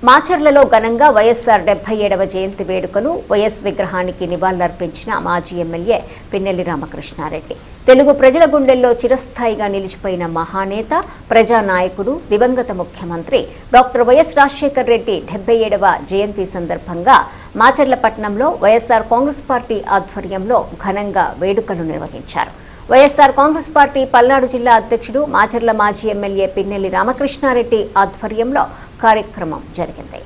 మాచర్లలో ఘనంగా వైఎస్ఆర్ 77వ జయంతి వేడుకలు వైఎస్ విగ్రహానికి నివాళులర్పించిన మాజీ ఎమ్మెల్యే పిన్నెల్లి రామకృష్ణారెడ్డి. తెలుగు ప్రజల గుండెల్లో చిరస్థాయిగా నిలిచిపోయిన మహానేత, ప్రజానాయకుడు, దివంగత ముఖ్యమంత్రి డాక్టర్ వైఎస్ రాజశేఖర రెడ్డి 77వ జయంతి సందర్భంగా మాచర్ల పట్టణంలో వైఎస్ఆర్ కాంగ్రెస్ పార్టీ ఆధ్వర్యంలో ఘనంగా వేడుకలు నిర్వహించారు. వైఎస్ఆర్ కాంగ్రెస్ పార్టీ పల్నాడు జిల్లా అధ్యక్షుడు మాచర్ల మాజీ ఎమ్మెల్యే పిన్నెల్లి రామకృష్ణారెడ్డి ఆధ్వర్యంలో కార్యక్రమం జరిగింది.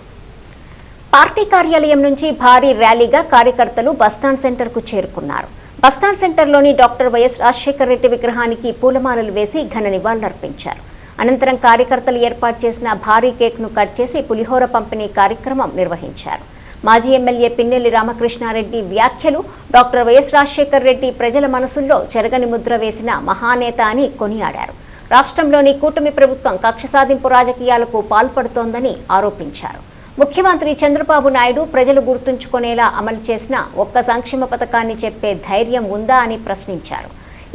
పార్టీ కార్యాలయం నుంచి భారీ ర్యాలీగా కార్యకర్తలు బస్టాండ్ సెంటర్కు చేరుకున్నారు. బస్టాండ్ సెంటర్లోని డాక్టర్ వైఎస్ రాజశేఖర రెడ్డి విగ్రహానికి పూలమాలలు వేసి ఘన నివాళులర్పించారు. అనంతరం కార్యకర్తలు ఏర్పాటు చేసిన భారీ కేక్ను కట్ చేసి పులిహోర పంపిణీ కార్యక్రమం నిర్వహించారు. మాజీ ఎమ్మెల్యే పిన్నెల్లి రామకృష్ణారెడ్డి వ్యాఖ్యలు డాక్టర్ వైఎస్ రాజశేఖర రెడ్డి ప్రజల మనసుల్లో చెరగని ముద్ర వేసిన మహానేత అని కొనియాడారు. రాష్ట్రంలోని కూటమి ప్రభుత్వం కక్ష సాధింపు రాజకీయాలకు పాల్పడుతోందని ఆరోపించారు. ముఖ్యమంత్రి చంద్రబాబు నాయుడు ప్రజలు గుర్తుంచుకునేలా అమలు చేసిన ఒక్క సంక్షేమ పథకాన్ని చెప్పే ధైర్యం ఉందా అని ప్రశ్నించారు.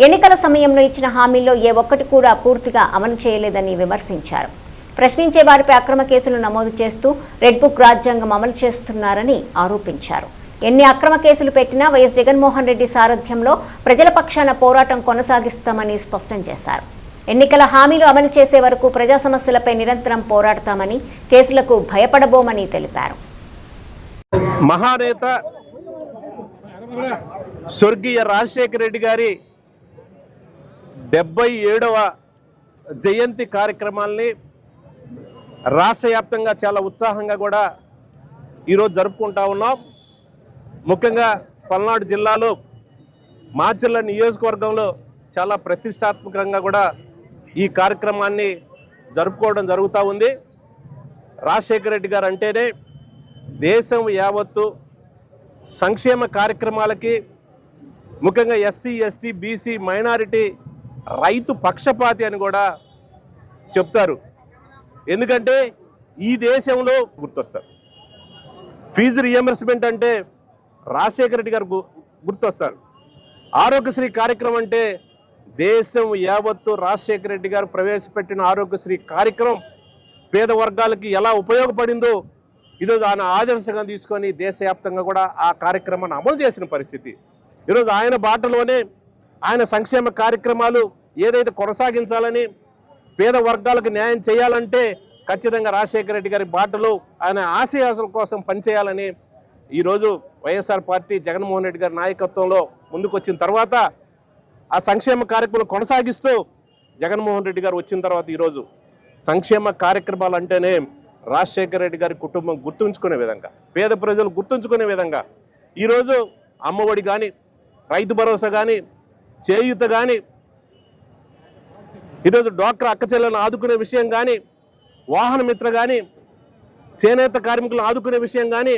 ఎన్నికల సమయంలో ఇచ్చిన హామీల్లో ఏ ఒక్కటి కూడా పూర్తిగా అమలు చేయలేదని విమర్శించారు. ప్రశ్నించే వారిపై అక్రమ కేసులు నమోదు చేస్తూ రెడ్ బుక్ రాజ్యాంగం అమలు చేస్తున్నారని ఆరోపించారు. ఎన్ని అక్రమ కేసులు పెట్టినా వైఎస్ జగన్మోహన్ రెడ్డి సారథ్యంలో ప్రజల పక్షాన పోరాటం కొనసాగిస్తామని స్పష్టం చేశారు. ఎన్నికల హామీలు అమలు చేసే వరకు ప్రజా సమస్యలపై నిరంతరం పోరాడతామని, కేసులకు భయపడబోమని తెలిపారు. మహానేత స్వర్గీయ రాజశేఖర రెడ్డి గారి 77వ జయంతి కార్యక్రమాల్ని రాష్ట్ర వ్యాప్తంగా చాలా ఉత్సాహంగా కూడా ఈరోజు జరుపుకుంటా ఉన్నాం. ముఖ్యంగా పల్నాడు జిల్లాలో మాచర్ల నియోజకవర్గంలో చాలా ప్రతిష్టాత్మకంగా కూడా ఈ కార్యక్రమాన్ని జరుపుకోవడం జరుగుతూ ఉంది. రాజశేఖర రెడ్డి గారు అంటేనే దేశం యావత్తు సంక్షేమ కార్యక్రమాలకి, ముఖ్యంగా ఎస్సీ, ఎస్టీ, బీసీ, మైనారిటీ, రైతు పక్షపాతి అని కూడా చెప్తారు. ఎందుకంటే ఈ దేశంలో గుర్తొస్తారు. ఫీజు రియంబర్స్మెంట్ అంటే రాజశేఖర రెడ్డి గారు గుర్తొస్తారు. ఆరోగ్యశ్రీ కార్యక్రమం అంటే దేశం యావత్తు రాజశేఖర రెడ్డి గారు ప్రవేశపెట్టిన ఆరోగ్యశ్రీ కార్యక్రమం పేద వర్గాలకి ఎలా ఉపయోగపడిందో ఈరోజు ఆయన ఆదర్శంగా తీసుకొని దేశవ్యాప్తంగా కూడా ఆ కార్యక్రమాన్ని అమలు చేసిన పరిస్థితి. ఈరోజు ఆయన బాటలోనే ఆయన సంక్షేమ కార్యక్రమాలు ఏదైతే కొనసాగించాలని, పేద వర్గాలకు న్యాయం చేయాలంటే ఖచ్చితంగా రాజశేఖర రెడ్డి గారి బాటలో ఆయన ఆశయాల కోసం పనిచేయాలని ఈరోజు వైఎస్ఆర్ పార్టీ జగన్మోహన్ రెడ్డి గారి నాయకత్వంలో ముందుకు వచ్చిన తర్వాత ఆ సంక్షేమ కార్యక్రమాలు కొనసాగిస్తూ జగన్మోహన్ రెడ్డి గారు వచ్చిన తర్వాత ఈరోజు సంక్షేమ కార్యక్రమాలు అంటేనే రాజశేఖర రెడ్డి గారి కుటుంబం గుర్తుంచుకునే విధంగా, పేద ప్రజలు గుర్తుంచుకునే విధంగా ఈరోజు అమ్మఒడి కానీ, రైతు భరోసా కానీ, చేయూత కానీ, ఈరోజు డ్వాక్రా అక్కచెల్లెలను ఆదుకునే విషయం కానీ, వాహన మిత్ర కానీ, చేనేత కార్మికులను ఆదుకునే విషయం కానీ